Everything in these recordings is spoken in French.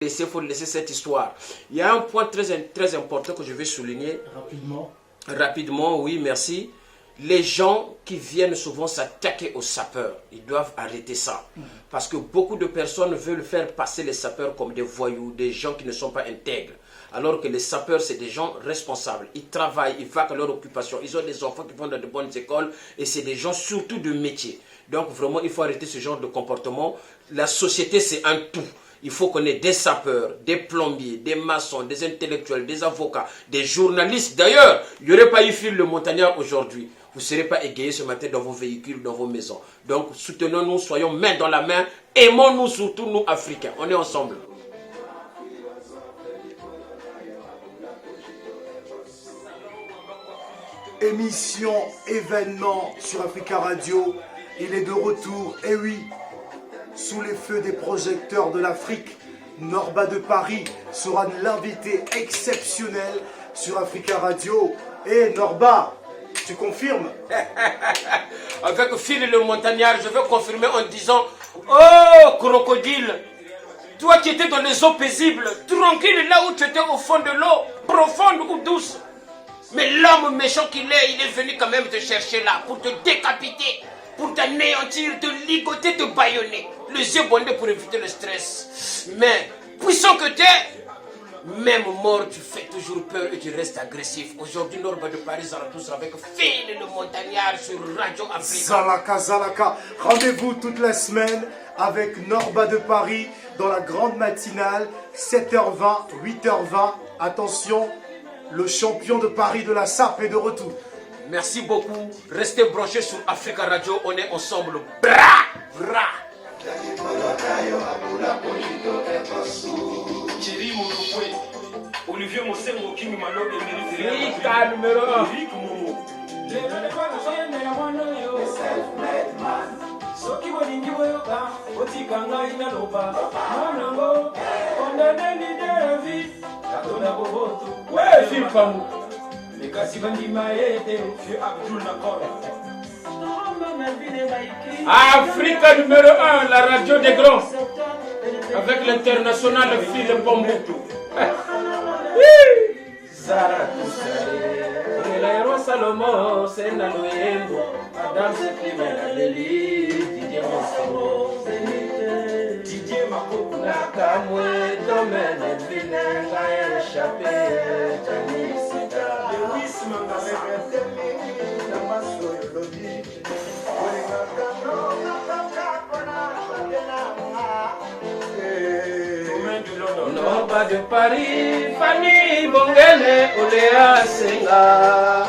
faut laisser cette histoire. Il y a un point très important que je vais souligner. Rapidement, oui, merci. Les gens qui viennent souvent s'attaquer aux sapeurs, ils doivent arrêter ça. Parce que beaucoup de personnes veulent faire passer les sapeurs comme des voyous, des gens qui ne sont pas intègres. Alors que les sapeurs, c'est des gens responsables. Ils travaillent, ils vaquent à leur occupation. Ils ont des enfants qui vont dans de bonnes écoles. Et c'est des gens surtout de métier. Donc vraiment, il faut arrêter ce genre de comportement. La société, c'est un tout. Il faut qu'on ait des sapeurs, des plombiers, des maçons, des intellectuels, des avocats, des journalistes. D'ailleurs, il n'y aurait pas eu Phil le Montagnard aujourd'hui. Vous ne serez pas égayés ce matin dans vos véhicules, dans vos maisons. Donc, soutenons-nous, soyons main dans la main. Aimons-nous surtout, nous, Africains. On est ensemble. Émission, événement sur Africa Radio. Il est de retour, et oui, sous les feux des projecteurs de l'Afrique. Norba de Paris sera l'invité exceptionnel sur Africa Radio. Et Norba, tu confirmes? Avec Phil le Montagnard, je veux confirmer en disant: oh, crocodile, toi qui étais dans les eaux paisibles, tranquille là où tu étais au fond de l'eau, profonde ou douce. Mais l'homme méchant qu'il est, il est venu quand même te chercher là pour te décapiter, pour t'anéantir, te ligoter, te bâillonner. Les yeux bandés pour éviter le stress. Mais, puissant que tu es, même mort, tu fais toujours peur et tu restes agressif. Aujourd'hui, Norba de Paris, Zarathustra avec Phil le Montagnard sur Radio Africa. Zalaka, Zalaka. Rendez-vous toute la semaine avec Norba de Paris dans la grande matinale, 7h20, 8h20. Attention, le champion de Paris de la SAP est de retour. Merci beaucoup. Restez branchés sur Africa Radio. On est ensemble. Bra, bra. Olivier Mosengo King Malo Rika numéro 1. Ouais, Phil Pamou. Africa numéro 1, la radio des grands. Avec l'international Phil Pamou. Zarathustra, Salomon, Senaloyembo, Adam Seplimena, Leli, Didier Mosemo, Didier Mako, Nakamwe, Domaine, Vinenga, Échappé, Janisita, Lewis Mangasa, Namaso, Lodi, Norba de Paris, Fanny Bongele, Olea Senga.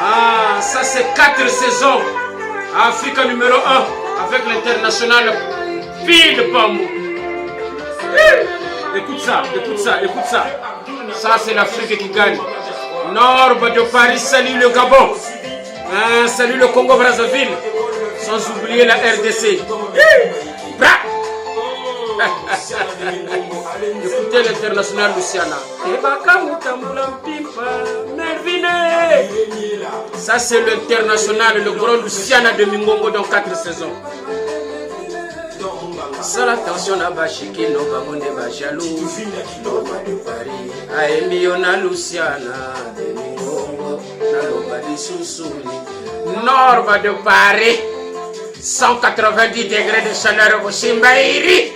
Ah, ça c'est 4 saisons. Africa numéro 1 avec l'international Phil Pamou. Écoute ça, écoute ça, écoute ça. Ça c'est l'Afrique qui gagne. Norba de Paris, salut le Gabon. Ah, salut le Congo Brazzaville. Sans oublier la RDC. Écoutez l'international Luciana. Ça c'est l'international, le grand Luciana de Mingongo dans 4 saisons. Sans attention à Bachiki, non pas mon débat jaloux. Norba de Paris, Aemiona Luciana de Mingongo, Naloba di Susuni. Norba de Paris. 190 degrés de chaleur au Simbairi.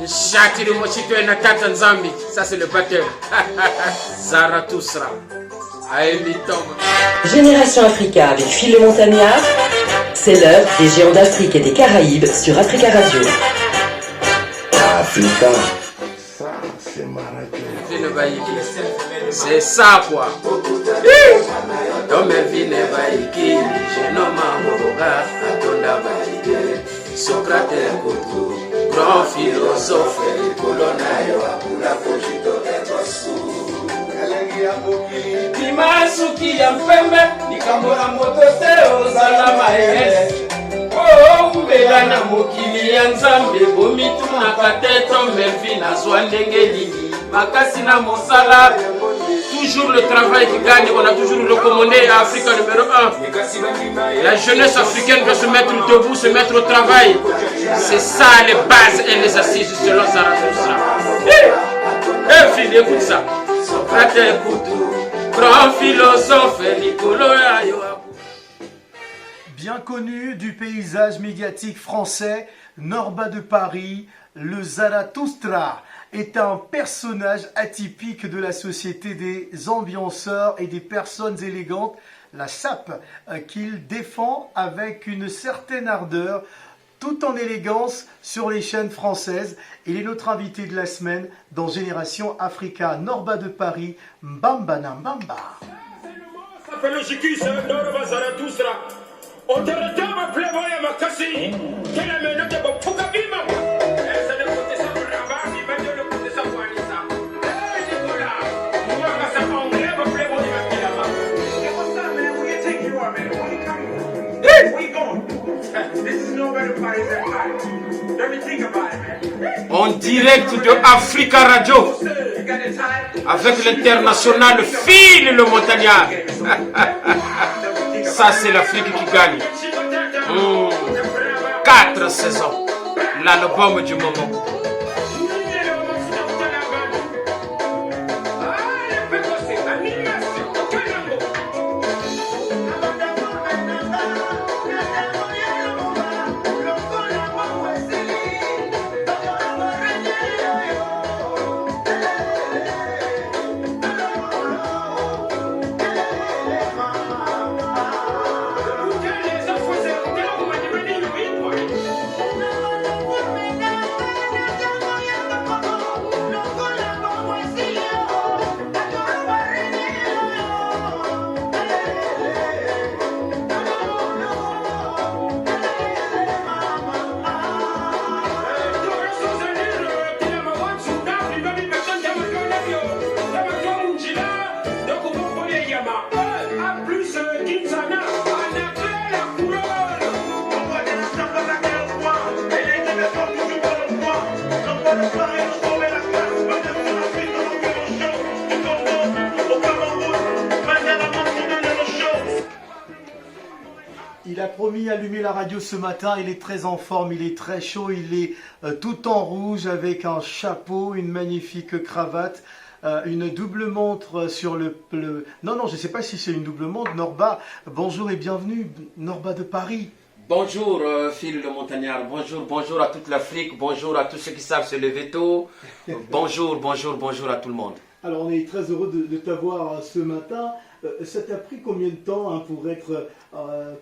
Chati de Mochito et Natata Nzambi. Ça c'est le batteur. Zarathustra. Génération Africa avec Phil le Montagnard. C'est l'heure des géants d'Afrique et des Caraïbes sur Africa Radio. Africa. Ça, c'est ma radio. C'est ça quoi. Dans mes vies, Nebaïki, je nomme Moroga, Atonda Baïde, Socrate Koutou, grand philosophe, Kolonayo, Abula Kojito, Ebosu, Kimasuki Yampembe, Nikamura Mototeo, Zalamae, Oh, Mbelana Mokili Yanzambe, Bomitu Nakateto, Melvina Zwandenge Lini, Makasina Mosala, toujours le travail qui gagne. On a toujours recommandé à Afrique numéro 1. La jeunesse africaine doit se mettre debout, se mettre au travail. C'est ça les bases et les assises selon Zarathustra. Fille, écoute ça. Socrate écoute, grand philosophe Nicolas Yoabou. Bien connu du paysage médiatique français, Norba de Paris, le Zarathustra est un personnage atypique de la société des ambianceurs et des personnes élégantes, la sape, qu'il défend avec une certaine ardeur, tout en élégance sur les chaînes françaises. Il est notre invité de la semaine dans Génération Africa. Norba de Paris, Mbamba na Mbamba. Ça fait le jiki, c'est Norba Zarathustra. On te retrouve à Playboy à Makassi. Quelle est la minute de Pokabima? C'est le côté ça pour Rabat, il va dire le côté ça pour Anissa. Hey, Nicolas, moi, quand ça va anglais, va Playboy à Kilama. Hey, what's up, man? Where you take you on, man? Where you coming from? Where you going? This is no better party than party. Let me think about it, man. En direct de Africa Radio, avec l'international Phil le Montagnard. Ça, c'est l'Afrique qui gagne. 4 saisons. L'album du moment. Il a promis d'allumer la radio ce matin, il est très en forme, il est très chaud, il est tout en rouge avec un chapeau, une magnifique cravate, une double montre sur le... Non, je ne sais pas si c'est une double montre. Norba, bonjour et bienvenue, Norba de Paris. Bonjour Phil le Montagnard, bonjour à toute l'Afrique, bonjour à tous ceux qui savent se lever tôt, bonjour à tout le monde. Alors on est très heureux de t'avoir ce matin. Ça t'a pris combien de temps pour être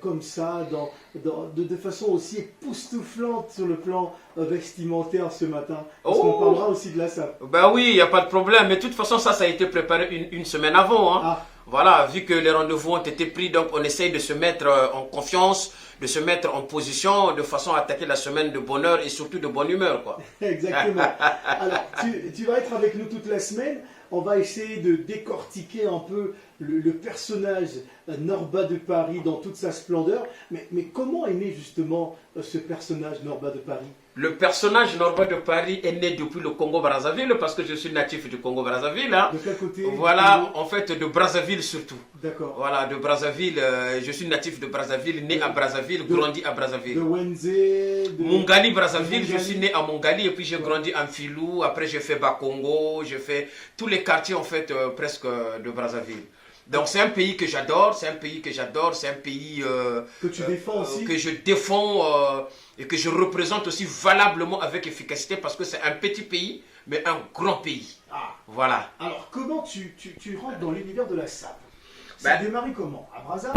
comme ça, de façon aussi époustouflante sur le plan vestimentaire ce matin? Parce qu'on parlera aussi de la sape. Ben oui, il n'y a pas de problème, mais de toute façon ça a été préparé une semaine avant. Hein. Ah. Voilà, vu que les rendez-vous ont été pris, donc on essaye de se mettre en confiance, de se mettre en position de façon à attaquer la semaine de bonne heure et surtout de bonne humeur, quoi. Exactement. Alors, tu vas être avec nous toute la semaine. On va essayer de décortiquer un peu le personnage Norba de Paris dans toute sa splendeur. Mais comment est né justement ce personnage Norba de Paris? Le personnage Norba de Paris est né depuis le Congo-Brazzaville, parce que je suis natif du Congo-Brazzaville. Hein. De quel côté? Voilà, en fait de Brazzaville surtout. D'accord. Voilà, de Brazzaville. Je suis natif de Brazzaville, né à Brazzaville, grandi à Brazzaville. De Wenzé, Mungali, Brazzaville, je suis né à Mungali et puis j'ai grandi en Filou. Après j'ai fait Bakongo, j'ai fait tous les quartiers en fait presque de Brazzaville. Donc c'est un pays que j'adore, c'est un pays que tu défends aussi, que je défends et que je représente aussi valablement avec efficacité, parce que c'est un petit pays mais un grand pays. Ah. Voilà. Alors comment tu rentres dans l'univers de la sape? Ça a démarré comment? À Brazza?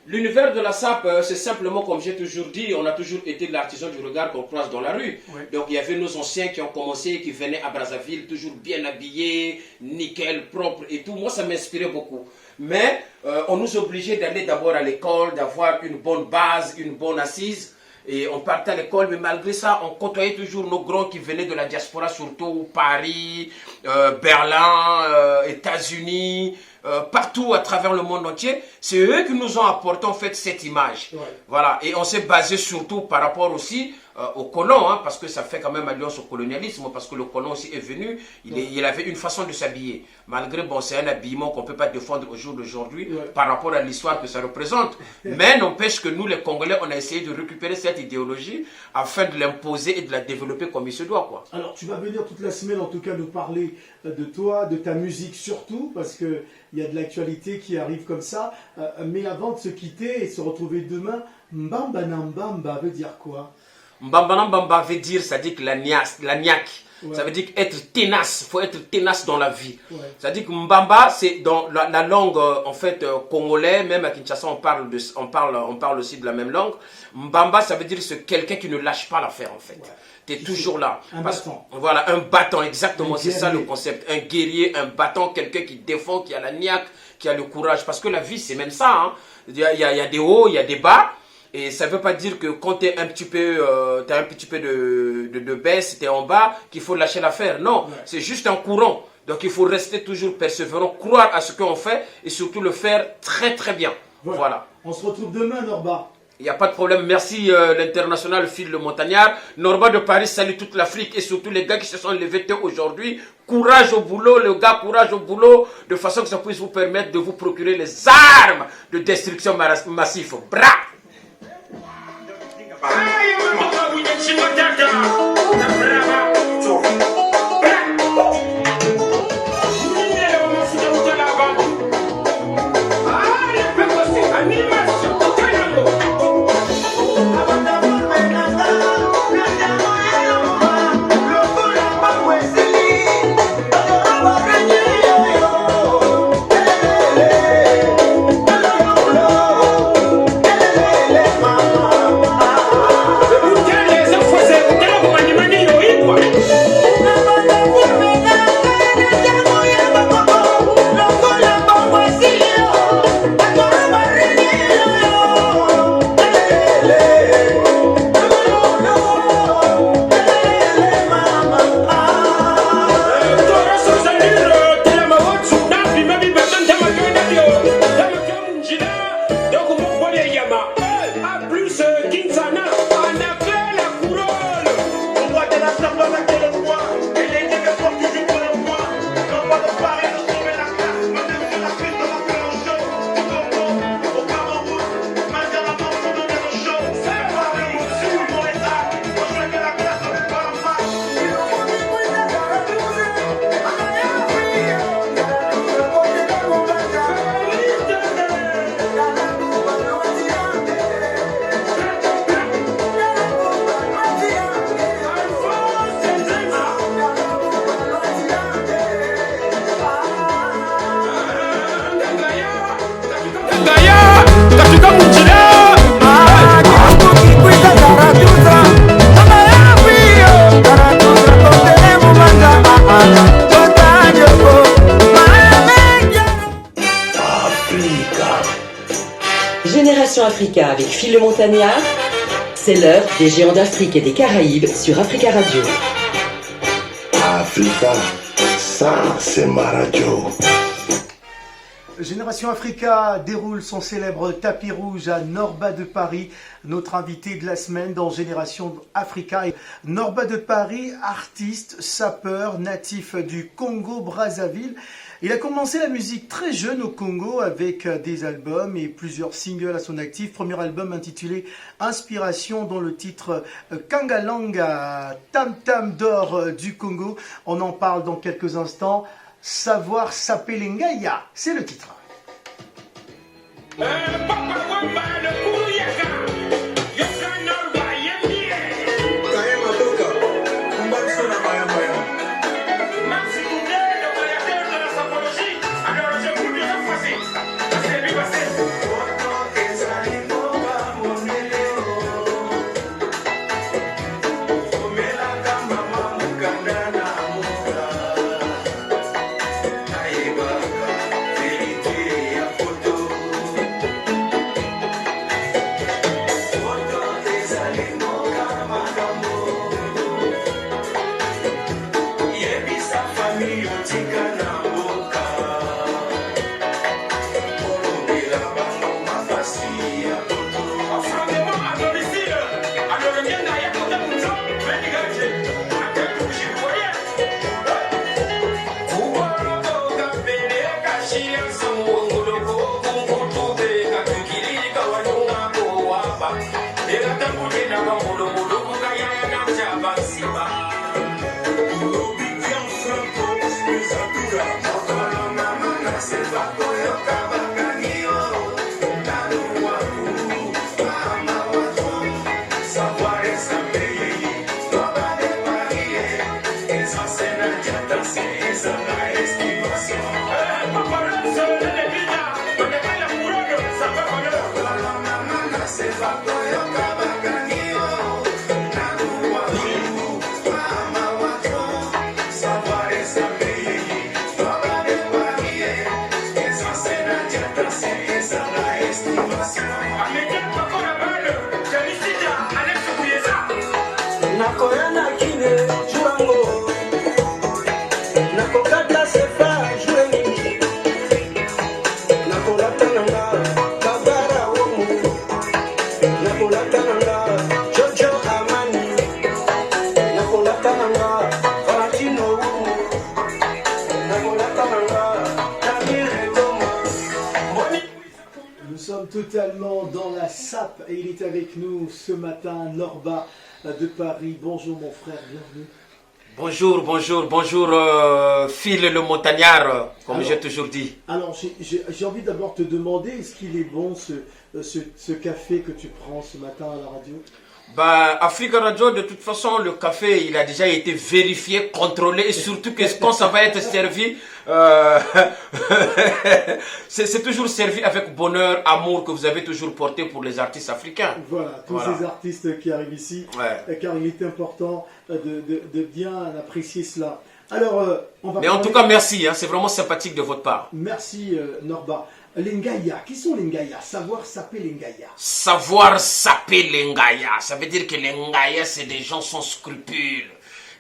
L'univers de la sape, c'est simplement comme j'ai toujours dit, on a toujours été l'artisan du regard qu'on croise dans la rue. Oui. Donc il y avait nos anciens qui ont commencé, qui venaient à Brazzaville, toujours bien habillés, nickel, propre et tout. Moi ça m'inspirait beaucoup. Mais on nous obligeait d'aller d'abord à l'école, d'avoir une bonne base, une bonne assise. Et on partait à l'école, mais malgré ça, on côtoyait toujours nos grands qui venaient de la diaspora, surtout Paris, Berlin, États-Unis, partout à travers le monde entier. C'est eux qui nous ont apporté en fait cette image. Ouais. Voilà. Et on s'est basé surtout par rapport aussi aux colons, hein, parce que ça fait quand même alliance au colonialisme, parce que le colon aussi est venu, il avait une façon de s'habiller. Malgré, bon, c'est un habillement qu'on ne peut pas défendre au jour d'aujourd'hui par rapport à l'histoire que ça représente. Mais n'empêche que nous, les Congolais, on a essayé de récupérer cette idéologie afin de l'imposer et de la développer comme il se doit, quoi. Alors, tu vas venir toute la semaine, en tout cas, nous parler de toi, de ta musique surtout, parce qu'il y a de l'actualité qui arrive comme ça. Mais avant de se quitter et se retrouver demain, Mbamba na Mbamba veut dire quoi? Mbamba na Mbamba veut dire, ça dit que la niaque. Ouais. Ça veut dire être ténace, il faut être ténace dans la vie. Ouais. Ça veut dire que Mbamba, c'est dans la langue en fait congolais, même à Kinshasa on parle aussi de la même langue. Mbamba, ça veut dire c'est quelqu'un qui ne lâche pas l'affaire en fait. Ouais. Tu es toujours là. Un battant. Voilà, un battant, exactement, c'est ça le concept. Un guerrier, un battant, quelqu'un qui défend, qui a la niaque, qui a le courage. Parce que la vie, c'est même ça. Hein. Il y a des hauts, il y a des bas. Et ça ne veut pas dire que quand tu as un petit peu de baisse, tu es en bas, qu'il faut lâcher l'affaire. Non, c'est juste un courant. Donc il faut rester toujours persévérant, croire à ce qu'on fait et surtout le faire très très bien. Voilà. On se retrouve demain, Norba. Il n'y a pas de problème. Merci l'international Phil le Montagnard. Norba de Paris salue toute l'Afrique et surtout les gars qui se sont levés tôt aujourd'hui. Courage au boulot, les gars, courage au boulot, de façon que ça puisse vous permettre de vous procurer les armes de destruction massive. Bra! Génération Africa avec Phil le Montagnard, c'est l'heure des géants d'Afrique et des Caraïbes sur Africa Radio. Africa, ça c'est ma radio. Génération Africa déroule son célèbre tapis rouge à Norba de Paris. Notre invité de la semaine dans Génération Africa est Norba de Paris, artiste, sapeur, natif du Congo-Brazzaville. Il a commencé la musique très jeune au Congo avec des albums et plusieurs singles à son actif. Premier album intitulé Inspiration dont le titre Kangalanga, Tam Tam d'or du Congo. On en parle dans quelques instants. Savoir Sapelengaya, c'est le titre. Totalement dans la sape et il est avec nous ce matin, Norba de Paris. Bonjour mon frère, bienvenue. Bonjour, bonjour, bonjour Phil le montagnard, comme j'ai toujours dit. Alors j'ai envie d'abord te demander, est-ce qu'il est bon ce café que tu prends ce matin à la radio? Bah, Africa Radio, de toute façon, le café, il a déjà été vérifié, contrôlé, et surtout que quand ça va être servi, c'est toujours servi avec bonheur, amour que vous avez toujours porté pour les artistes africains. Voilà, tous ces artistes qui arrivent ici, car il est important de bien apprécier cela. Alors, on va. Mais en tout cas, merci, hein, c'est vraiment sympathique de votre part. Merci Norba. Les Ngaya, qui sont les Ngaya? Savoir saper les Ngaya. Savoir saper les Ngaya, ça veut dire que les Ngaya, c'est des gens sans scrupules.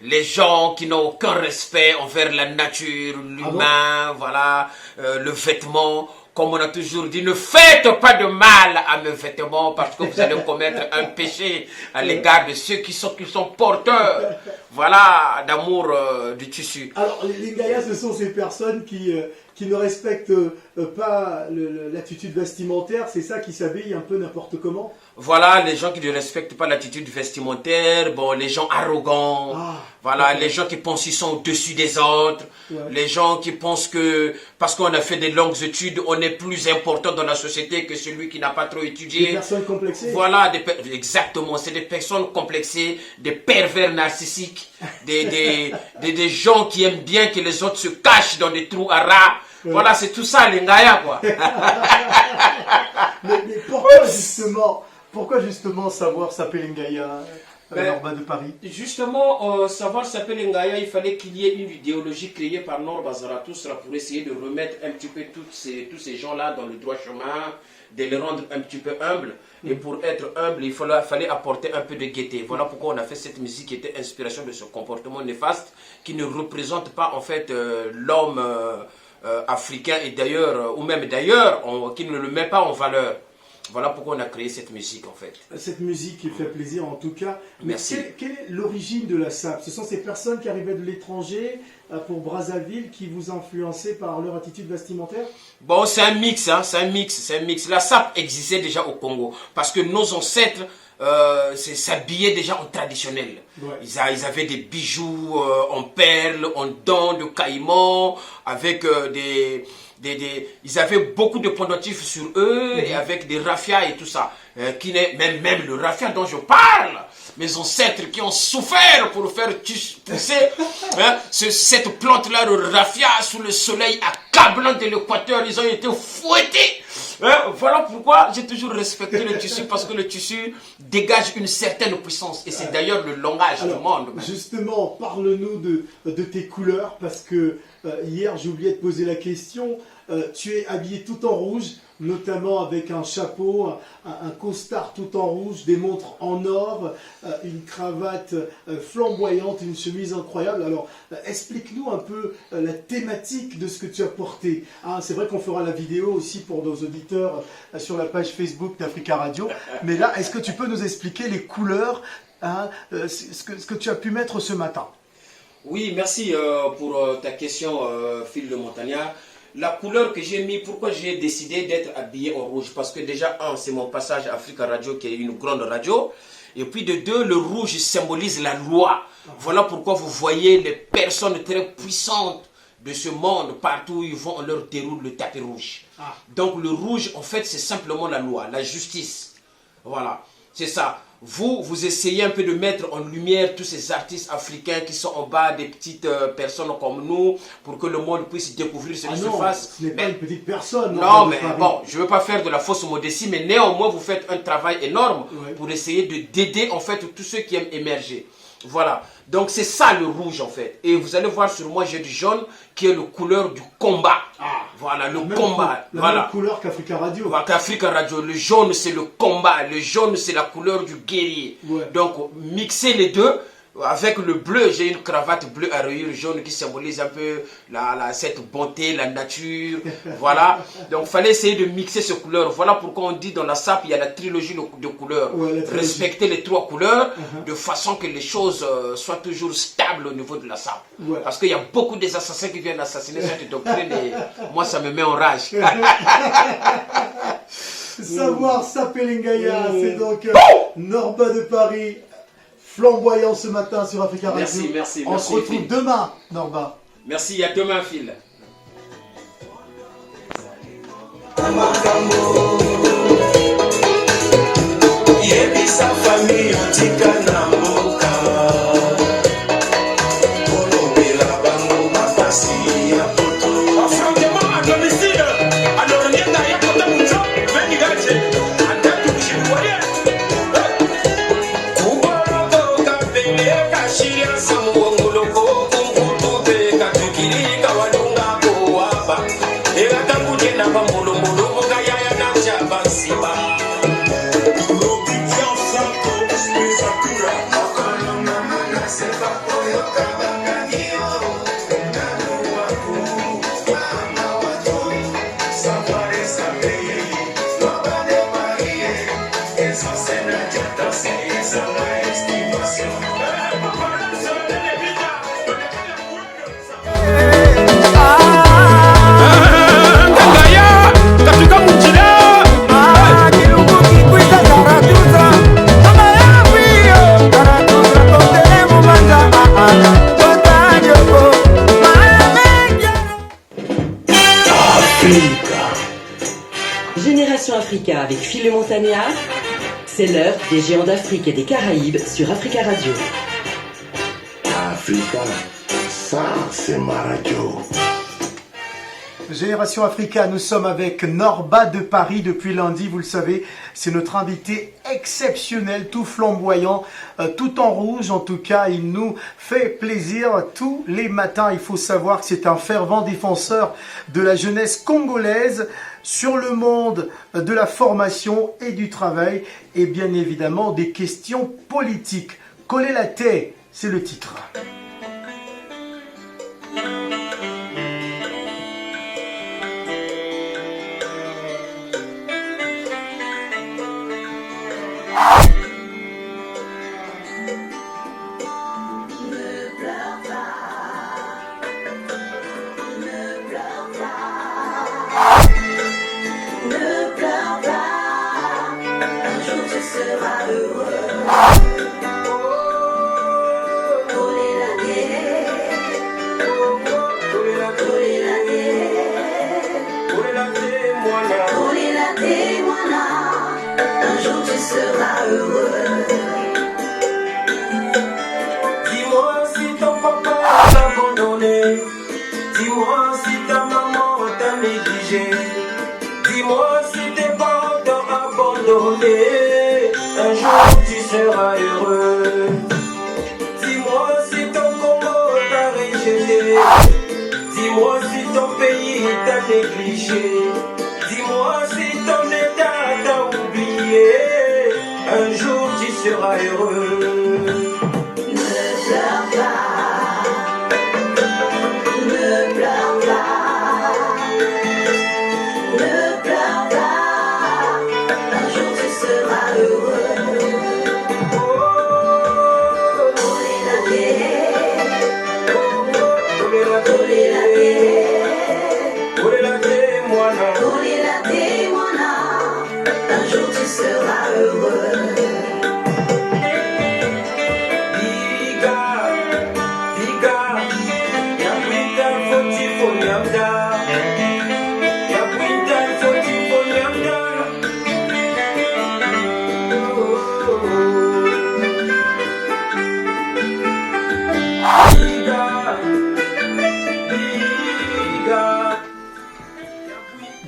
Les gens qui n'ont aucun respect envers la nature, l'humain, voilà, le vêtement. Comme on a toujours dit, ne faites pas de mal à mes vêtements parce que vous allez commettre un péché à l'égard de ceux qui sont porteurs, voilà, d'amour du tissu. Alors, les Ngaya, ce sont ces personnes qui ne respectent pas l'attitude vestimentaire, c'est ça, qui s'habillent un peu n'importe comment? Voilà, les gens qui ne respectent pas l'attitude vestimentaire, bon, les gens arrogants, voilà, les gens qui pensent qu'ils sont au-dessus des autres, les gens qui pensent que parce qu'on a fait des longues études, on est plus important dans la société que celui qui n'a pas trop étudié. Des personnes complexées. Voilà, exactement, c'est des personnes complexées, des pervers narcissiques, des gens qui aiment bien que les autres se cachent dans des trous à rats. Voilà, c'est tout ça, les Ngaya, quoi. mais pourquoi justement savoir saper les Ngaya, Norba de Paris? Justement, savoir saper les Ngaya, il fallait qu'il y ait une idéologie créée par Norba Zarathustra pour essayer de remettre un petit peu tous ces gens-là dans le droit chemin, de les rendre un petit peu humbles. Et pour être humble, il fallait apporter un peu de gaieté. Voilà pourquoi on a fait cette musique qui était inspiration de ce comportement néfaste, qui ne représente pas en fait l'homme africain et d'ailleurs, ou même d'ailleurs, qui ne le met pas en valeur. Voilà pourquoi on a créé cette musique en fait. Cette musique qui fait plaisir en tout cas. Mais merci. Quelle est l'origine de la sape? Ce sont ces personnes qui arrivaient de l'étranger pour Brazzaville qui vous ont influencé par leur attitude vestimentaire? Bon, c'est un mix, hein, c'est un mix. La sape existait déjà au Congo parce que nos ancêtres s'habillaient déjà en traditionnel. Ils avaient des bijoux en perles, en dents de caïman, avec ils avaient beaucoup de pendentifs sur eux et avec des raffias et tout ça. Même le raffia dont je parle, mes ancêtres qui ont souffert pour faire pousser cette plante-là, le raffia, sous le soleil accablant de l'équateur, ils ont été fouettés. Voilà pourquoi j'ai toujours respecté le tissu, parce que le tissu dégage une certaine puissance. Et c'est d'ailleurs le langage du monde. Justement, parle-nous de tes couleurs, parce que hier j'ai oublié de poser la question. Tu es habillé tout en rouge, notamment avec un chapeau, un costard tout en rouge, des montres en or, une cravate flamboyante, une chemise incroyable. Alors, explique-nous un peu la thématique de ce que tu as porté. C'est vrai qu'on fera la vidéo aussi pour nos auditeurs sur la page Facebook d'Africa Radio. Mais là, est-ce que tu peux nous expliquer les couleurs, ce que tu as pu mettre ce matin? Oui, merci pour ta question, Phil le Montagnard. La couleur que j'ai mis, pourquoi j'ai décidé d'être habillé en rouge? Parce que déjà, c'est mon passage à Africa Radio qui est une grande radio. Et puis de deux, le rouge symbolise la loi. Voilà pourquoi vous voyez les personnes très puissantes de ce monde, partout où ils vont, on leur déroule le tapis rouge. Donc le rouge, en fait, c'est simplement la loi, la justice. Voilà, c'est ça. Vous essayez un peu de mettre en lumière tous ces artistes africains qui sont en bas des petites personnes comme nous, pour que le monde puisse découvrir ce qui se passe. Ce n'est pas une petite personne. Non, mais bon, je ne veux pas faire de la fausse modestie, mais néanmoins, vous faites un travail énorme pour essayer d'aider en fait tous ceux qui aiment émerger. Voilà, donc c'est ça le rouge en fait. Et vous allez voir sur moi, j'ai du jaune qui est la couleur du combat. Voilà, le combat. La même couleur qu'Africa Radio. Voilà, qu'Africa Radio. Le jaune, c'est le combat. Le jaune, c'est la couleur du guerrier. Donc, mixer les deux. Avec le bleu, j'ai une cravate bleue à rayures jaune qui symbolise un peu cette bonté, la nature. Voilà. Donc, il fallait essayer de mixer ces couleurs. Voilà pourquoi on dit dans la SAP, il y a la trilogie de couleurs. Respecter les 3 couleurs de façon que les choses soient toujours stables au niveau de la SAP. Parce qu'il y a beaucoup des assassins qui viennent assassiner cette doctrine et moi, ça me met en rage. Savoir Sapelingaya, c'est donc Norba de Paris. Flamboyant ce matin sur Africa Radio. Merci. On se retrouve demain, Norba. Merci, à demain, Phil. Sa famille Génération Africa avec Phil Montagnard, c'est l'heure des géants d'Afrique et des Caraïbes sur Africa Radio. Africa, ça c'est ma radio. Génération Africa, nous sommes avec Norba de Paris depuis lundi, vous le savez, c'est notre invité exceptionnel, tout flamboyant, tout en rouge en tout cas, il nous fait plaisir tous les matins. Il faut savoir que c'est un fervent défenseur de la jeunesse congolaise sur le monde de la formation et du travail et bien évidemment des questions politiques. Coller la tête, c'est le titre. Dis-moi si ton papa t'a abandonné. Dis-moi si ta maman t'a négligé. Dis-moi si tes parents t'ont abandonné. Un jour tu seras heureux. Dis-moi si ton Congo t'a rejeté. Dis-moi si ton pays t'a négligé. Dis-moi si ton état t'a oublié. Un jour tu seras heureux. Moi,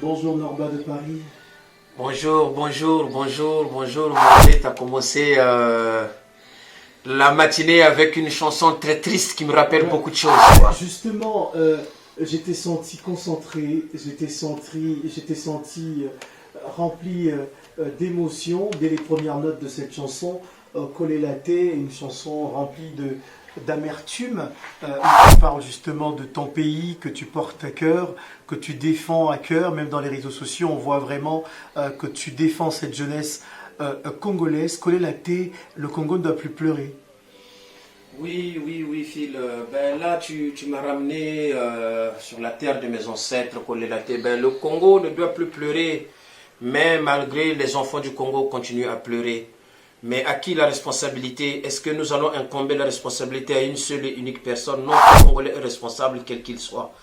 Bonjour Norba de Paris. Bonjour. Tu as commencé la matinée avec une chanson très triste qui me rappelle beaucoup de choses. Justement, j'étais senti concentré, j'étais senti rempli d'émotions dès les premières notes de cette chanson. Kolelate, une chanson remplie d'amertume, qui parle justement de ton pays que tu portes à cœur, que tu défends à cœur. Même dans les réseaux sociaux, on voit vraiment que tu défends cette jeunesse congolaise. Kolelate, le Congo ne doit plus pleurer. Oui, Phil. Ben là, tu m'as ramené sur la terre de mes ancêtres, Kolelate. Ben, le Congo ne doit plus pleurer, mais malgré les enfants du Congo continuent à pleurer. Mais à qui la responsabilité? Est-ce que nous allons incomber la responsabilité à une seule et unique personne? Non, le Congolais est responsable, quel qu'il soit.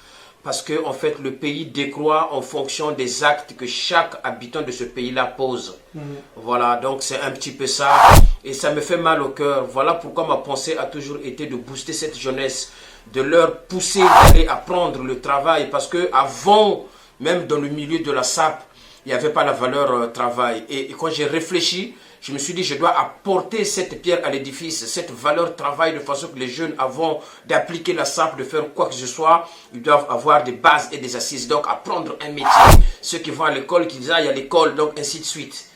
Parce que, en fait, le pays décroît en fonction des actes que chaque habitant de ce pays-là pose. Voilà, donc c'est un petit peu ça. Et ça me fait mal au cœur. Voilà pourquoi ma pensée a toujours été de booster cette jeunesse, de leur pousser d'aller apprendre le travail. Parce que avant, même dans le milieu de la SAP, il n'y avait pas la valeur travail. Et quand j'ai réfléchi, je me suis dit, je dois apporter cette pierre à l'édifice, cette valeur travail, de façon que les jeunes, avant d'appliquer la SAP, de faire quoi que ce soit, ils doivent avoir des bases et des assises. Donc, apprendre un métier. Ceux qui vont à l'école, qui aillent à l'école, donc ainsi de suite.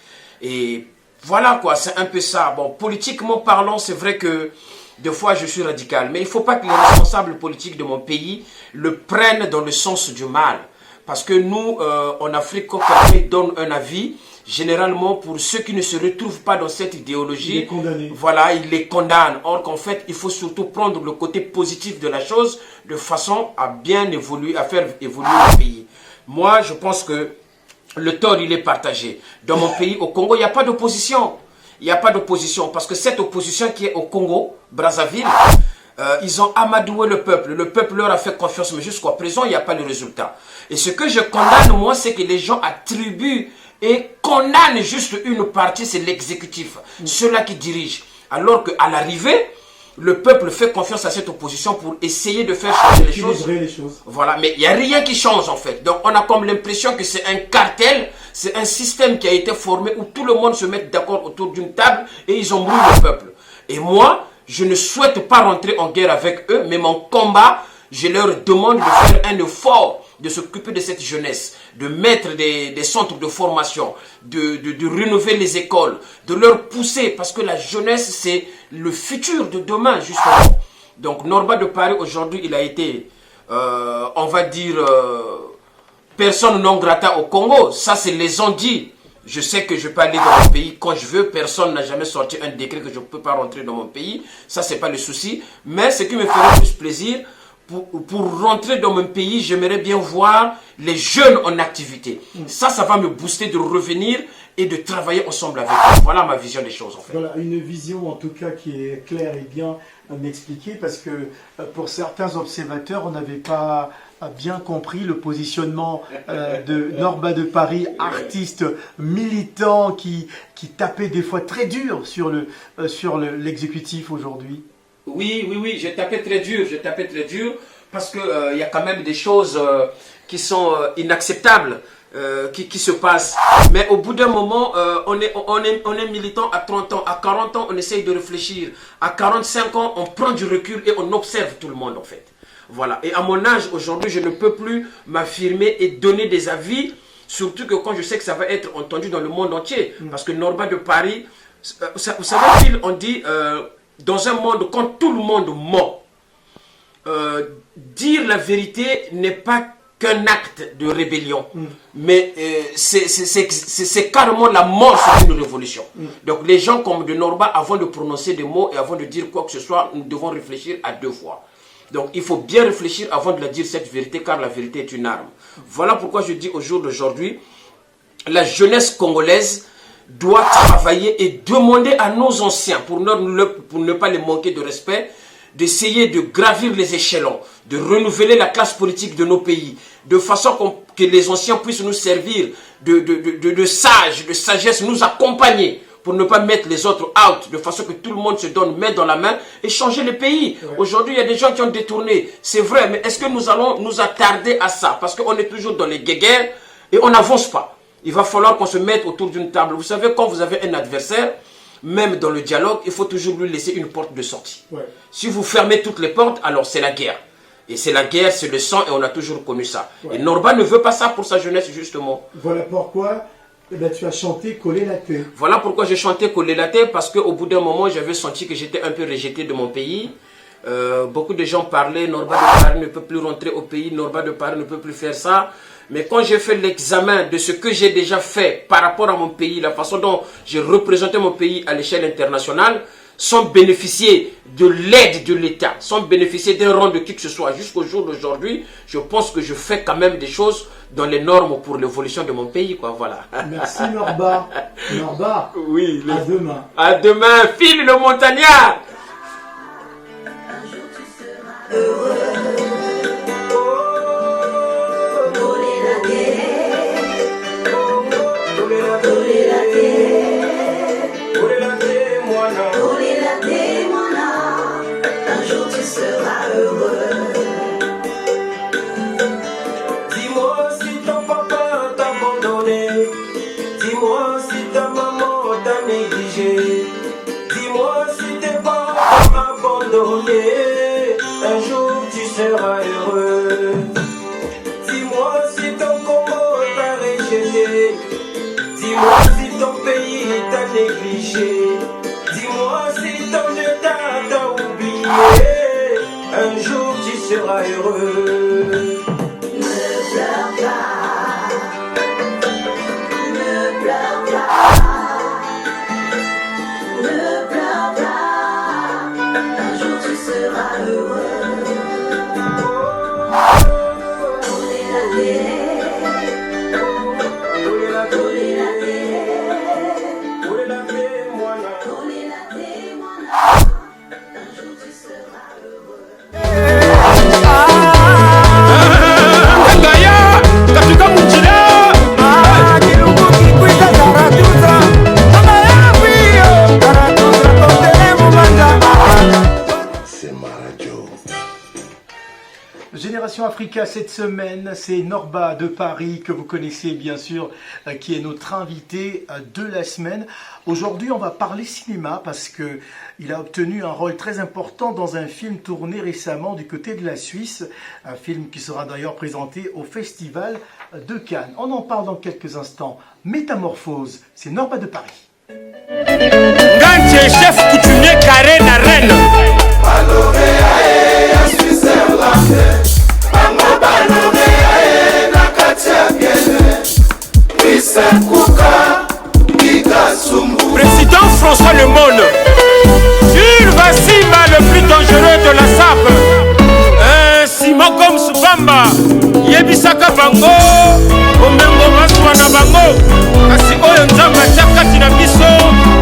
Et voilà quoi, c'est un peu ça. Bon, politiquement parlant, c'est vrai que des fois, je suis radical. Mais il ne faut pas que les responsables politiques de mon pays le prennent dans le sens du mal. Parce que nous, en Afrique, quand quelqu'un donne un avis, généralement, pour ceux qui ne se retrouvent pas dans cette idéologie, voilà, il les condamne. Or qu'en fait, il faut surtout prendre le côté positif de la chose de façon à bien évoluer, à faire évoluer le pays. Moi, je pense que le tort, il est partagé. Dans mon pays, au Congo, il n'y a pas d'opposition. Il n'y a pas d'opposition parce que cette opposition qui est au Congo, Brazzaville, ils ont amadoué le peuple. Le peuple leur a fait confiance, mais jusqu'à présent, il n'y a pas de résultat. Et ce que je condamne, moi, c'est que les gens attribuent et condamnent juste une partie, c'est l'exécutif, ceux-là qui dirigent. Alors qu'à l'arrivée, le peuple fait confiance à cette opposition pour essayer de faire changer les choses. Voilà, mais il n'y a rien qui change en fait. Donc on a comme l'impression que c'est un cartel, c'est un système qui a été formé où tout le monde se met d'accord autour d'une table et ils embrouillent le peuple. Et moi, je ne souhaite pas rentrer en guerre avec eux, mais mon combat, je leur demande de faire un effort, de s'occuper de cette jeunesse, de mettre des centres de formation, de rénover les écoles, de leur pousser, parce que la jeunesse, c'est le futur de demain, justement. Donc, Norba de Paris, aujourd'hui, il a été, on va dire, personne non grata au Congo. Ça, c'est les ont dit. Je sais que je peux aller dans mon pays quand je veux. Personne n'a jamais sorti un décret que je ne peux pas rentrer dans mon pays. Ça, c'est pas le souci. Mais ce qui me ferait plus plaisir, pour rentrer dans mon pays, j'aimerais bien voir les jeunes en activité. Ça va me booster de revenir et de travailler ensemble avec eux. Voilà ma vision des choses en fait. Voilà, une vision en tout cas qui est claire et bien expliquée parce que pour certains observateurs, on n'avait pas bien compris le positionnement de Norba de Paris, artiste militant qui tapait des fois très dur sur l'exécutif aujourd'hui. Oui, j'ai tapé très dur parce que y a quand même des choses qui sont inacceptables qui se passent. Mais au bout d'un moment, on est militant à 30 ans, à 40 ans, on essaye de réfléchir. À 45 ans, on prend du recul et on observe tout le monde en fait. Voilà. Et à mon âge, aujourd'hui, je ne peux plus m'affirmer et donner des avis, surtout que quand je sais que ça va être entendu dans le monde entier. Parce que Norba de Paris, vous savez, on dit... dans un monde, quand tout le monde ment, dire la vérité n'est pas qu'un acte de rébellion, mais c'est carrément la mort sur une révolution. Donc les gens comme de Norba, avant de prononcer des mots et avant de dire quoi que ce soit, nous devons réfléchir à deux fois. Donc il faut bien réfléchir avant de la dire cette vérité, car la vérité est une arme. Voilà pourquoi je dis au jour d'aujourd'hui, la jeunesse congolaise doit travailler et demander à nos anciens, pour ne pas les manquer de respect, d'essayer de gravir les échelons, de renouveler la classe politique de nos pays, de façon que les anciens puissent nous servir de sages, de sagesse, nous accompagner pour ne pas mettre les autres out, de façon que tout le monde se donne main dans la main et changer le pays. Aujourd'hui, il y a des gens qui ont détourné. C'est vrai, mais est-ce que nous allons nous attarder à ça? Parce qu'on est toujours dans les guéguerres et on n'avance pas. Il va falloir qu'on se mette autour d'une table. Vous savez, quand vous avez un adversaire, même dans le dialogue, il faut toujours lui laisser une porte de sortie. Si vous fermez toutes les portes, alors c'est la guerre. Et c'est la guerre, c'est le sang, et on a toujours connu ça. Et Norba ne veut pas ça pour sa jeunesse, justement. Voilà pourquoi tu as chanté Coller la tête. Voilà pourquoi j'ai chanté Coller la tête, parce qu'au bout d'un moment, j'avais senti que j'étais un peu rejeté de mon pays. Beaucoup de gens parlaient, Norba de Paris ne peut plus rentrer au pays, Norba de Paris ne peut plus faire ça. Mais quand j'ai fait l'examen de ce que j'ai déjà fait par rapport à mon pays, la façon dont j'ai représenté mon pays à l'échelle internationale, sans bénéficier de l'aide de l'État, sans bénéficier d'un rang de qui que ce soit, jusqu'au jour d'aujourd'hui, je pense que je fais quand même des choses dans les normes pour l'évolution de mon pays, quoi, voilà. Merci Norba. Norba, oui, à demain. À demain, Phil le montagnard. Un jour tu seras heureux. Dis-moi si ton papa t'a abandonné. Dis-moi si ta maman t'a négligé. Dis-moi si tes parents t'ont abandonné. Un jour tu seras heureux. Dis-moi si ton Congo t'a rejeté. Dis-moi si ton pays t'a négligé. Dis-moi si ton État t'a oublié. Un jour tu seras heureux. Ne pleure pas, ne pleure pas, ne pleure pas. Un jour tu seras heureux. Coller la tête, coller la tête, coller la tête, moi là. Un jour tu seras heureux. Génération Africa cette semaine, c'est Norba de Paris que vous connaissez bien sûr, qui est notre invité de la semaine. Aujourd'hui, on va parler cinéma parce que il a obtenu un rôle très important dans un film tourné récemment du côté de la Suisse, un film qui sera d'ailleurs présenté au Festival de Cannes. On en parle dans quelques instants. Métamorphose, c'est Norba de Paris. Gantier, chef coutumier carré na reine. Président François Lemoine, Jules Vassimba, le plus dangereux de la SAP. Simon comme Subamba, Yebisaka Bango, Omengo Maswana Bango, kasi oyo nzamba chakati na biso,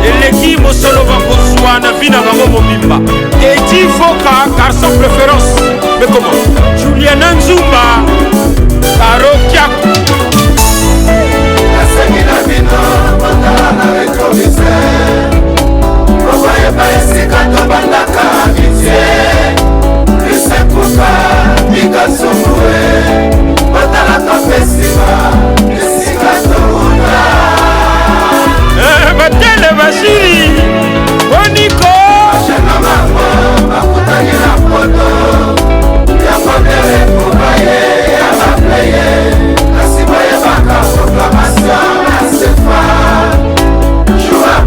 eleki mosolo bakozwana vina bango mobimba. Edi Voka, car sans préférence. Mais comment? Julien Nzumba, Karo Kiaku. Batele Bashiri, Boniko.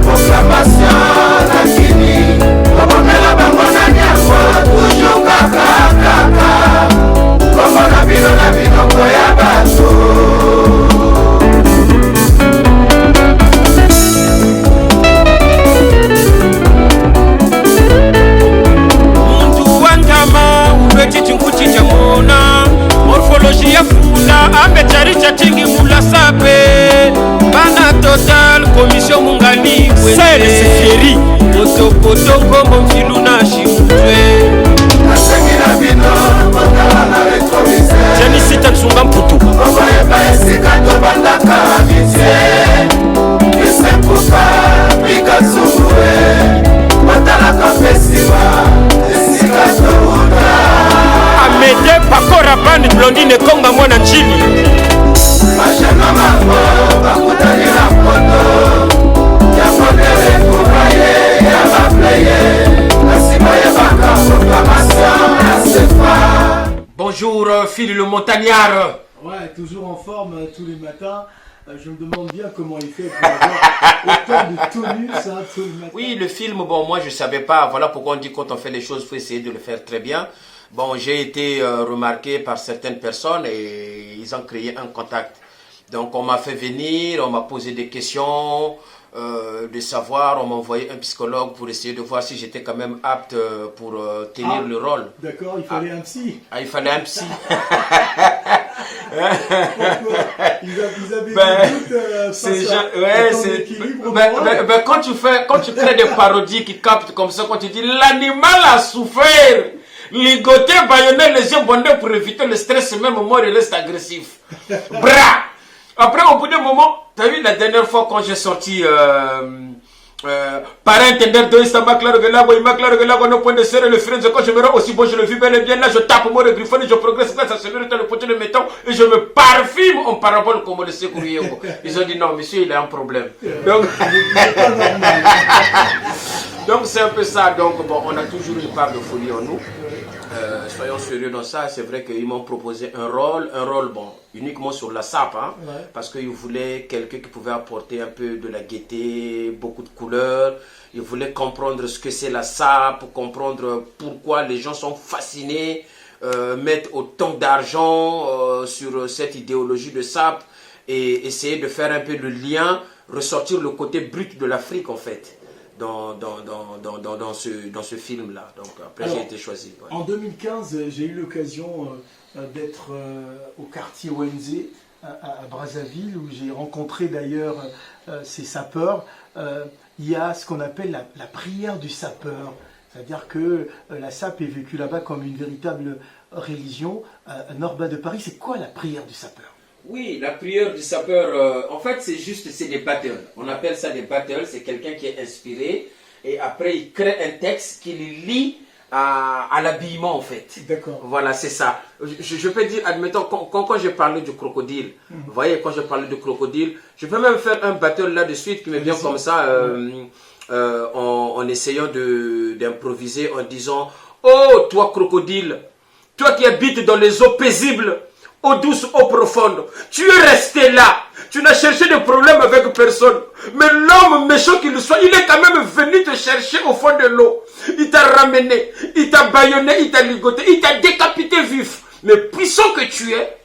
Proclamation, la Guinée, Aline Konga mwana nchini. Mashaka mambo bakutani na poto ya modele kubaye ya bapleye nasima ya baka proclamation à Sefa. Bonjour Phil le montagnard. Ouais, toujours en forme tous les matins. Je me demande bien comment il fait pour avoir autant de tonus tous les matins. Oui, le film, bon, moi je savais pas. Voilà pourquoi on dit quand on fait les choses, il faut essayer de le faire très bien. Bon, j'ai été remarqué par certaines personnes et ils ont créé un contact. Donc on m'a fait venir, on m'a posé des questions, de savoir, on m'a envoyé un psychologue pour essayer de voir si j'étais quand même apte pour tenir le rôle. D'accord, il fallait un psy. Ah, il fallait un psy. Pourquoi ils avaient des doutes face à ton équilibre moral. Quand tu crées des parodies qui captent comme ça, quand tu dis l'animal a souffert, ligoté, baïonné, les yeux bondés pour éviter le stress, même au moment il reste agressif. Bra! Après, au bout d'un moment, tu as vu la dernière fois quand j'ai sorti par intendant de il m'a clair que là, on a point de serrer le frein, quand je me rends aussi bon, je le vis bel et bien, là, je tape mon griffon et je progresse grâce à celui dans le poteau de métal et je me parfume en parabole comme le sécurier. Ils ont dit non, monsieur, il a un problème. Donc, donc c'est un peu ça. Donc, bon, on a toujours une part de folie en nous. Soyons sérieux dans ça, c'est vrai qu'ils m'ont proposé un rôle bon, uniquement sur la sape, hein, ouais. Parce qu'ils voulaient quelqu'un qui pouvait apporter un peu de la gaieté, beaucoup de couleurs, ils voulaient comprendre ce que c'est la sape, comprendre pourquoi les gens sont fascinés, mettre autant d'argent sur cette idéologie de sape et essayer de faire un peu le lien, ressortir le côté brut de l'Afrique en fait. Dans ce film-là. Donc après, j'ai été choisi. Ouais. En 2015, j'ai eu l'occasion d'être au quartier ONZ à Brazzaville, où j'ai rencontré d'ailleurs ces sapeurs. Il y a ce qu'on appelle la prière du sapeur. C'est-à-dire que la sape est vécue là-bas comme une véritable religion. Norba de Paris, c'est quoi la prière du sapeur ? Oui, la prière du sapeur, en fait, c'est des battles. On appelle ça des battles. C'est quelqu'un qui est inspiré et après, il crée un texte qui lit à l'habillement, en fait. D'accord. Voilà, c'est ça. Je peux dire, admettons, quand j'ai parlé du crocodile, vous voyez, quand j'ai parlé du crocodile, je peux même faire un battle là de suite qui me vient comme ça, en essayant d'improviser, en disant « Oh, toi, crocodile, toi qui habites dans les eaux paisibles, eau douce, eau profonde, tu es resté là, tu n'as cherché de problème avec personne, mais l'homme méchant qu'il soit, il est quand même venu te chercher au fond de l'eau, il t'a ramené, il t'a bâillonné, il t'a ligoté, il t'a décapité vif, mais puissant que tu es,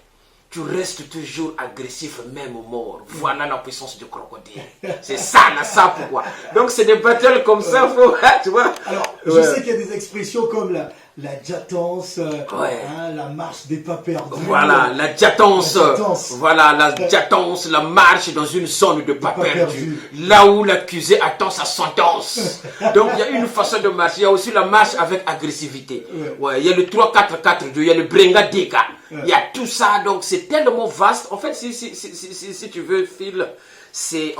tu restes toujours agressif même mort. Voilà la puissance du crocodile. C'est ça la sape quoi. Donc c'est des battles comme ça, tu vois. Alors, je sais qu'il y a des expressions comme la jatance, ouais. Hein, la marche des pas perdus. Voilà, la jatance. Voilà, la jatance, la marche dans une zone de pas perdus. Là où l'accusé attend sa sentence. Donc il y a une façon de marcher. Il y a aussi la marche avec agressivité. Ouais, il y a le 3-4-4-2, il y a le Brenga Deka. Il y a tout ça, donc c'est tellement vaste. En fait, si tu veux, Phil, c'est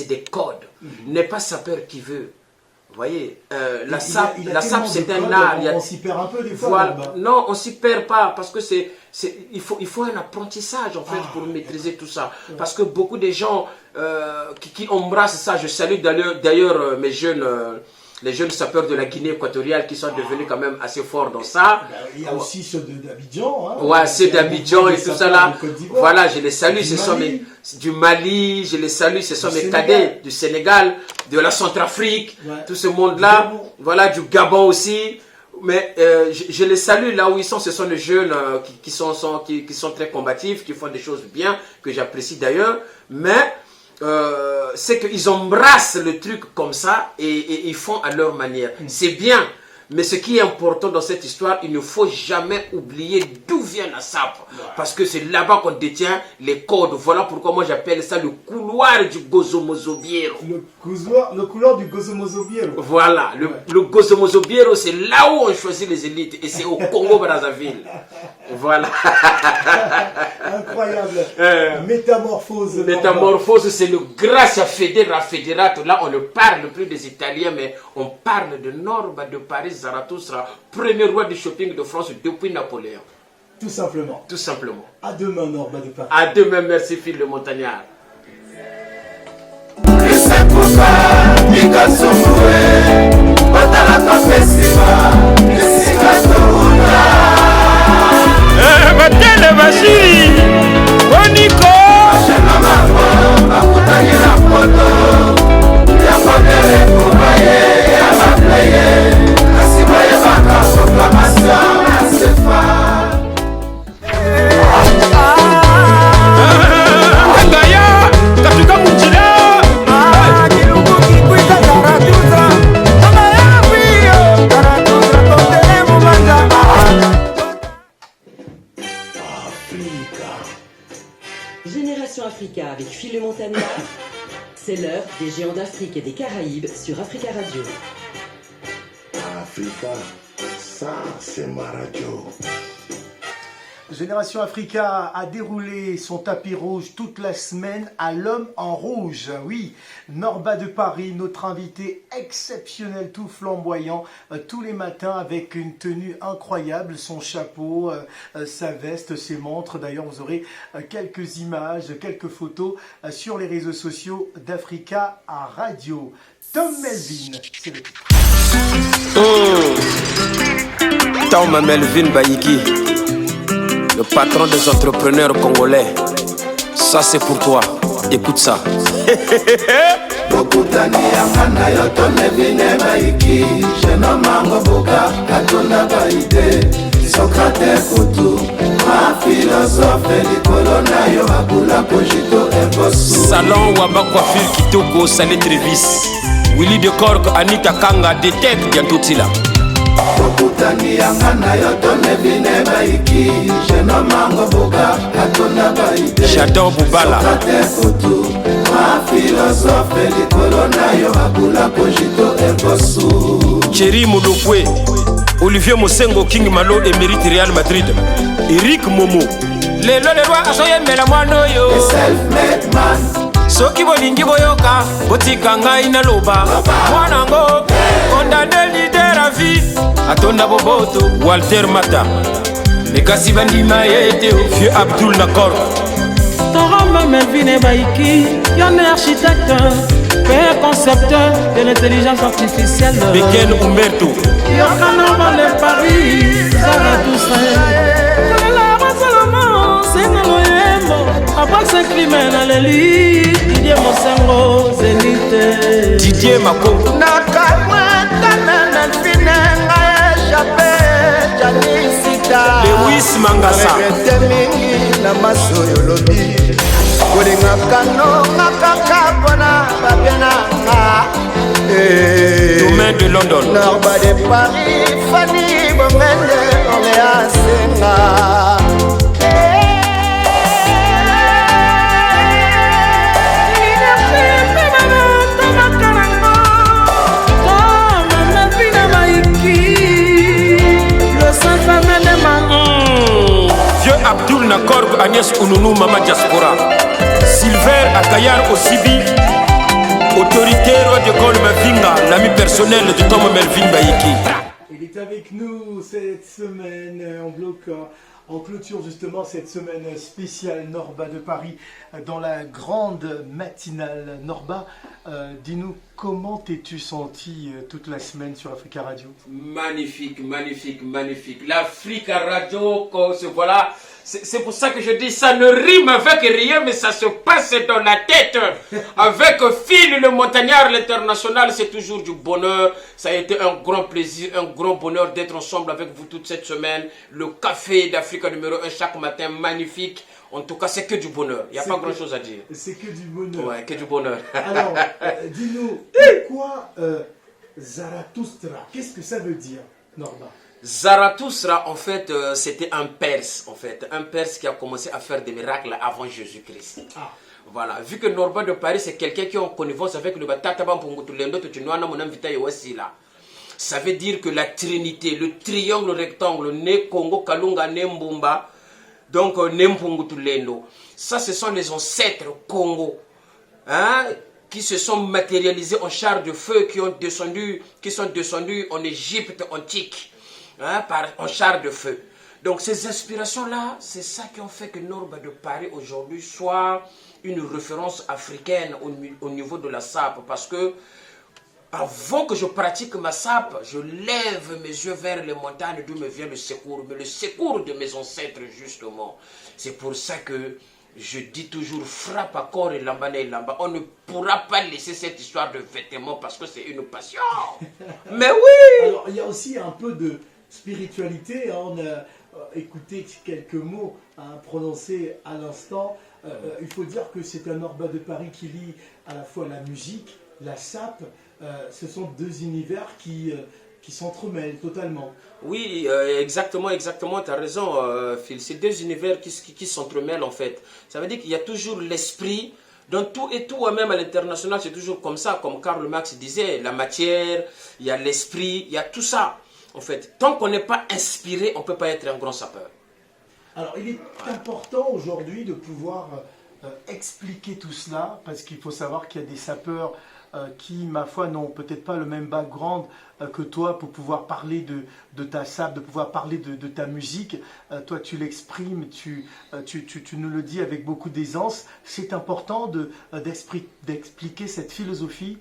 des codes. N'est pas sapeur qui veut. Vous voyez, la sape c'est un art. On s'y perd un peu des fois. Voilà. Non, on s'y perd pas parce que il faut un apprentissage en fait pour maîtriser tout ça. Parce que beaucoup de gens qui embrassent ça, je salue d'ailleurs mes jeunes. Les jeunes sapeurs de la Guinée équatoriale qui sont devenus quand même assez forts dans ça. Il y a aussi ceux d'Abidjan. Hein, ouais, ceux d'Abidjan et tout ça là. Voilà, je les salue. Ce sont du Mali, je les salue. Ce sont mes cadets du Sénégal, de la Centrafrique, tout ce monde-là. Voilà, du Gabon aussi. Mais je les salue là où ils sont. Ce sont des jeunes qui sont très combatifs, qui font des choses bien, que j'apprécie d'ailleurs. Mais c'est qu'ils embrassent le truc comme ça et ils font à leur manière. C'est bien, mais ce qui est important dans cette histoire, il ne faut jamais oublier d'où vient la sape. Parce que c'est là-bas qu'on détient les codes. Voilà pourquoi moi j'appelle ça le couloir du Gozomozobiero. Le couloir du Gozomozobiero. Voilà, le Gozomozobiero, c'est là où on choisit les élites et c'est au Congo-Brazzaville. Voilà. Incroyable. Métamorphose. Métamorphose, c'est le Gracia Federato. Là, on ne parle plus des Italiens, mais on parle de Norba de Paris, Zarathustra, premier roi du shopping de France depuis Napoléon. Tout simplement. Tout simplement. À demain, Norba de Paris. À demain, merci Phil le Montagnard. Matele Bashiri Boniko Génération Africa avec Phil le Montagnard. C'est l'heure des géants d'Afrique et des Caraïbes sur Africa Radio. Africa, ça c'est ma radio. Génération Africa a déroulé son tapis rouge toute la semaine à l'homme en rouge. Oui, Norba de Paris, notre invité exceptionnel, tout flamboyant, tous les matins avec une tenue incroyable, son chapeau, sa veste, ses montres. D'ailleurs, vous aurez quelques images, quelques photos sur les réseaux sociaux d'Africa à Radio. Tom Melvin, c'est le titre. Tom Melvin Bayiki, le patron des entrepreneurs congolais. Ça c'est pour toi, écoute ça. Bokutani yangana yoto nevine baiki Jeno mango boka katuna baide Socrate kutu ma philosophe likolo na yo abula pojito ebosu Salon Wamba Coiffure Kitoko Salé Trevis Willy de Cork Anita Kanga Detect bientôt Tila. Bokutani yangana yoto nevine baiki Jeno mango boka katuna baide J'adore Boubala Socrate kutu ma philosophe likolo na yo abula pojito ebosu Thierry Moulopwe Olivier Mosengo King Malo émérite Real Madrid Eric Momo Lelo le roi asoye mela mwano yo self-made man Soki bolingi boyoka botika ngai na loba mwanango condamné leader à vie atonda boboto Walter Mata Nekasi bandima yete vieux Abdul Nakor Tom Melvin Baiki, y'en est architecte, père concepteur de l'intelligence artificielle. Beken Umberto Yokana de Paris, Zara Toussaint. Après ce crime dans les lits, Didier Mosengo, Zénith. Didier Mako Lewis Mangasa na masoyo lobi kolingaka no ngakaka pona babenanga Domaine de London Norba de Paris Fanny Bomende Orléans Vieux Abdul Nakor Agnès Ounou Mama Diaspora Silver Akayar Osibi Autorité Roi de Gaulle Mavinga l'ami personnel de Tom Melvin Bayiki. Il est avec nous cette semaine en bloc, en clôture justement cette semaine spéciale Norba de Paris dans la grande matinale. Norba, dis-nous comment t'es-tu senti toute la semaine sur Africa Radio? Magnifique, magnifique, magnifique. L'Africa Radio, voilà. C'est pour ça que je dis, ça ne rime avec rien, mais ça se passe dans la tête. Avec Phil le Montagnard, l'international, c'est toujours du bonheur. Ça a été un grand plaisir, un grand bonheur d'être ensemble avec vous toute cette semaine. Le café d'Africa numéro 1 chaque matin, magnifique. En tout cas, c'est que du bonheur. Il n'y a pas grand-chose à dire. C'est que du bonheur. Ouais, que du bonheur. Alors, dis-nous, pourquoi Zarathustra? Qu'est-ce que ça veut dire, Norba? Zarathustra, en fait, c'était un Perse, en fait. Un Perse qui a commencé à faire des miracles avant Jésus-Christ. Ah. Voilà. Vu que Norba de Paris, c'est quelqu'un qui est en connivence avec le Batatabam Pungutulendo, ça veut dire que la Trinité, le triangle rectangle, Né Congo, Kalunga, Nembumba, donc Nempungutulendo. Ça, ce sont les ancêtres Congo. Hein, qui se sont matérialisés en chars de feu, qui sont descendus en Égypte antique. Hein, en char de feu. Donc ces inspirations-là, c'est ça qui ont fait que Norba de Paris aujourd'hui soit une référence africaine au niveau de la sape. Parce que avant que je pratique ma sape, je lève mes yeux vers les montagnes d'où me vient le secours. Mais le secours de mes ancêtres, justement. C'est pour ça que je dis toujours frappe à corps et lamba et lamba. On ne pourra pas laisser cette histoire de vêtements parce que c'est une passion. Mais oui! Alors, il y a aussi un peu de spiritualité. Hein. On a écouté quelques mots prononcés à l'instant. Il faut dire que c'est un Norba de Paris qui lie à la fois la musique, la sape. Ce sont deux univers qui s'entremêlent totalement. Oui, exactement, tu as raison, Phil. C'est deux univers qui s'entremêlent en fait. Ça veut dire qu'il y a toujours l'esprit. Dans tout et tout, même à l'international, c'est toujours comme ça, comme Karl Marx disait, la matière, il y a l'esprit, il y a tout ça. En fait, tant qu'on n'est pas inspiré, on ne peut pas être un grand sapeur. Alors, il est important aujourd'hui de pouvoir expliquer tout cela, parce qu'il faut savoir qu'il y a des sapeurs qui, ma foi, n'ont peut-être pas le même background que toi pour pouvoir parler de ta sape, de pouvoir parler de ta musique. Toi, tu l'exprimes, tu nous le dis avec beaucoup d'aisance. C'est important d'expliquer cette philosophie.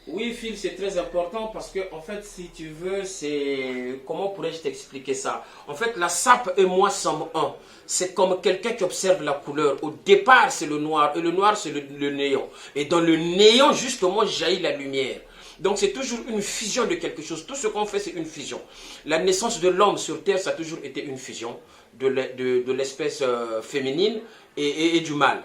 Oui, Phil, c'est très important parce que, en fait, si tu veux, c'est... Comment pourrais-je t'expliquer ça? En fait, la sape et moi sommes un. C'est comme quelqu'un qui observe la couleur. Au départ, c'est le noir et le noir, c'est le néant. Et dans le néant, justement, jaillit la lumière. Donc, c'est toujours une fusion de quelque chose. Tout ce qu'on fait, c'est une fusion. La naissance de l'homme sur Terre, ça a toujours été une fusion de l'espèce féminine et du mâle.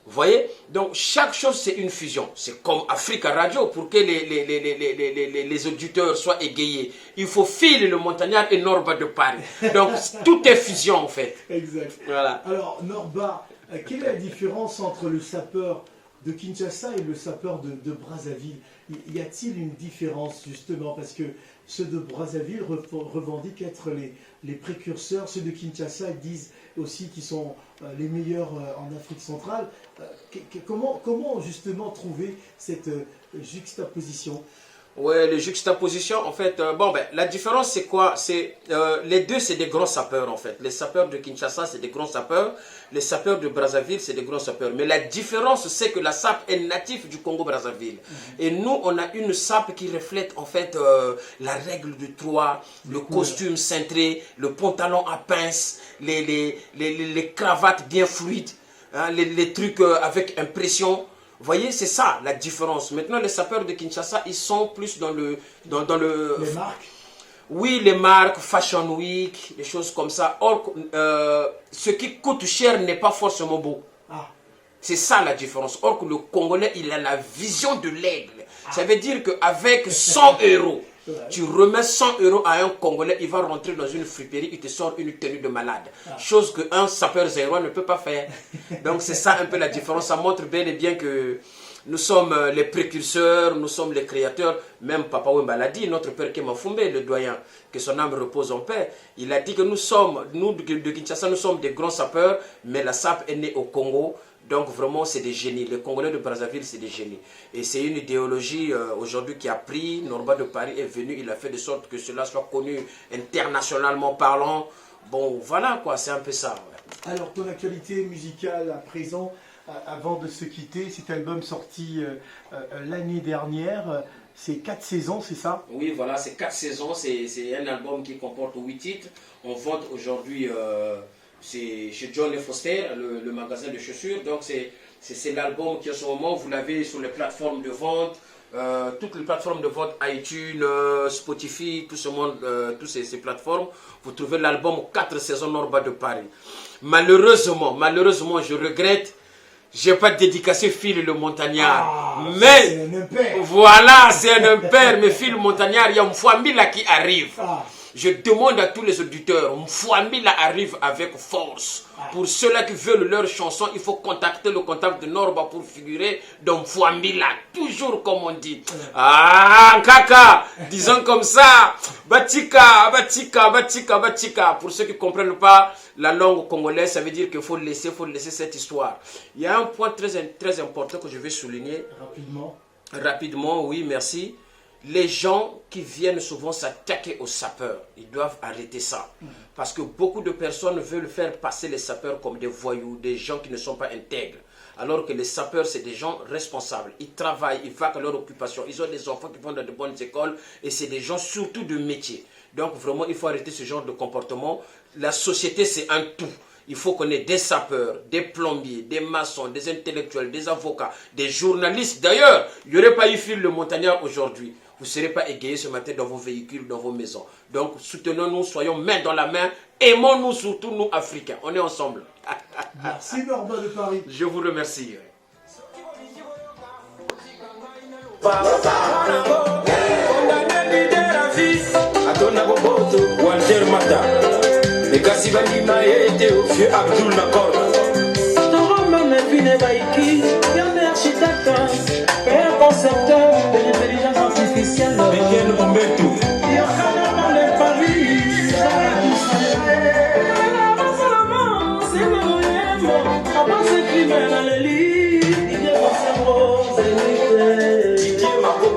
Vous voyez? Donc, chaque chose, c'est une fusion. C'est comme Africa Radio, pour que les auditeurs soient égayés. Il faut Phil le Montagnard et Norba de Paris. Donc, tout est fusion, en fait. Exact. Voilà. Alors, Norba, quelle est la différence entre le sapeur de Kinshasa et le sapeur de Brazzaville? Y a-t-il une différence, justement? Parce que ceux de Brazzaville revendiquent être les précurseurs. Ceux de Kinshasa disent aussi qu'ils sont les meilleurs en Afrique centrale. Comment justement trouver cette juxtaposition? Ouais, les juxtapositions, en fait, la différence c'est quoi? C'est les deux, c'est des grands sapeurs en fait. Les sapeurs de Kinshasa, c'est des grands sapeurs. Les sapeurs de Brazzaville, c'est des grands sapeurs. Mais la différence, c'est que la sape est native du Congo-Brazzaville. Et nous, on a une sape qui reflète en fait la règle de Troie, le costume cintré, le pantalon à pince, les cravates bien fluides, hein, les trucs avec impression. Vous voyez, c'est ça la différence. Maintenant, les sapeurs de Kinshasa, ils sont plus dans le... Les marques? Oui, les marques, Fashion Week, des choses comme ça. Or, ce qui coûte cher n'est pas forcément beau. Ah. C'est ça la différence. Or que le Congolais, il a la vision de l'aigle. Ah. Ça veut dire qu'avec 100 euros, tu remets 100 euros à un Congolais, il va rentrer dans une friperie, il te sort une tenue de malade. Ah. Chose qu'un sapeur zérois ne peut pas faire. Donc c'est ça un peu la différence. Ça montre bel et bien que nous sommes les précurseurs, nous sommes les créateurs. Même Papa Wemba l'a dit, notre père Kemafumbe, le doyen, que son âme repose en paix. Il a dit que nous de Kinshasa, nous sommes des grands sapeurs, mais la sape est née au Congo. Donc vraiment, c'est des génies. Les Congolais de Brazzaville, c'est des génies. Et c'est une idéologie aujourd'hui qui a pris. Norba de Paris est venu, il a fait de sorte que cela soit connu internationalement parlant. Bon, voilà quoi, c'est un peu ça. Ouais. Alors, ton actualité musicale à présent, avant de se quitter, cet album sorti l'année dernière, c'est 4 saisons, c'est ça? Oui, voilà, c'est 4 saisons. C'est un album qui comporte 8 titres. On vend aujourd'hui... c'est chez John et Foster, le magasin de chaussures. Donc c'est l'album qui en ce moment, vous l'avez sur les plateformes de vente, toutes les plateformes de vente, iTunes, Spotify, tout ce monde, toutes ces plateformes. Vous trouvez l'album 4 saisons Norba de Paris. Malheureusement, je regrette, j'ai pas dédicacé Phil le Montagnard. Ah, mais voilà, c'est un impair. Mais Phil le Montagnard, il y a une famille là qui arrive. Ah. Je demande à tous les auditeurs, Mfouamila arrive avec force. Pour ceux-là qui veulent leur chanson, il faut contacter le contact de Norba pour figurer dans Mfouamila. Toujours comme on dit. Ah, kaka, disons comme ça. Batika, batika, batika, batika. Pour ceux qui ne comprennent pas la langue congolaise, ça veut dire qu'il faut laisser cette histoire. Il y a un point très important que je vais souligner. Rapidement. Rapidement, oui, merci. les gens qui viennent souvent s'attaquer aux sapeurs, ils doivent arrêter ça. Parce que beaucoup de personnes veulent faire passer les sapeurs comme des voyous, des gens qui ne sont pas intègres. Alors que les sapeurs, c'est des gens responsables. Ils travaillent, ils vaquent à leur occupation. Ils ont des enfants qui vont dans de bonnes écoles et c'est des gens surtout de métier. Donc vraiment, il faut arrêter ce genre de comportement. La société, c'est un tout. Il faut qu'on ait des sapeurs, des plombiers, des maçons, des intellectuels, des avocats, des journalistes. D'ailleurs, il n'y aurait pas eu Phil le Montagnard aujourd'hui. Vous ne serez pas égayés ce matin dans vos véhicules, dans vos maisons. Donc, soutenons-nous, soyons main dans la main. Aimons-nous surtout, nous, Africains. On est ensemble. Merci, Norba de Paris. Je vous remercie. Walter Mata, les Gassivani été au vieux Abdul Nakor. Toroma Mevine Baiki, père d'architecte, père concepteur de l'intelligence artificielle. Miguel Ombetou. Yakana de Paris, c'est le moyen, avant ce crime dans le lit, il est dans sa rose et Didier Mako.